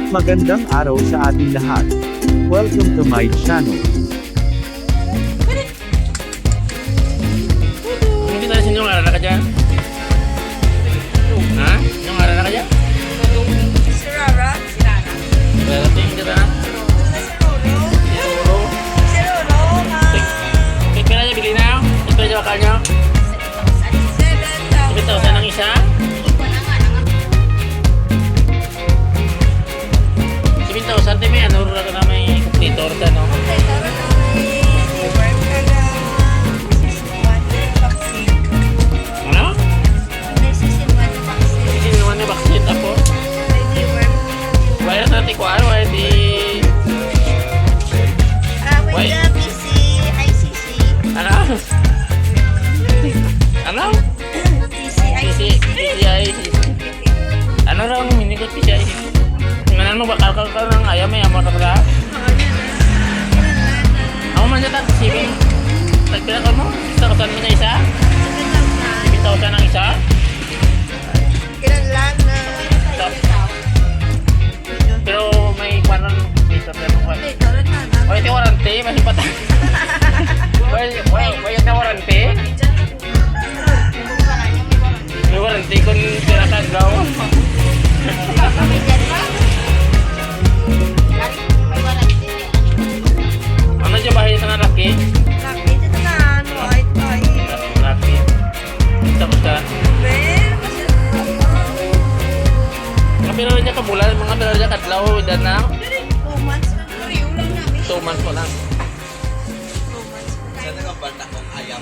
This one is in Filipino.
Magandang araw sa ating lahat. Welcome to my channel. Hindi tayo sinyong arala ka dyan? Ha? Sinyong arala ka dyan? Si Rara? Si Rara. Darating ka na? Si Roro? Siguro. Si Roro nga. Kaya niya bili na? Ito yung bakal nyo? 7,000. 7,000 ang isa? 7,000 din may ano rin na may completor ka no? Okay, tara na. Work ka lang. Sisimuan yung vaccine. Ano? May sisimuan yung vaccine. Hindi naman yung vaccine tapos? Pwede work. Wala sa natin kung ano, wala di... With the PC, ICC. Ano? Ano? PC, ICC. PCI. Ano raw ang minigot PCI? Ngayon mo bakal ka ng ayam may amor ka ba? Ako man dyan tagsibing. Tagpila ka mo? 6,000 mo na isa? 7,000 ang isa? Kinanlan na. Pero may kwanan dito pero kwan. Okay, tara na. O ito warranty, masipatan. Why na warranty? May warranty kung tirasan daw. Ano dyan bahay sa laki? Laki, dito na. Ano, ay. Laki. Tapos ka. Pero niya kabulan, mga pero niya katlaw, dan na 2 months na. Ulang namin. 2 months ko lang. 2 months. Sa nagabanda kong ayaw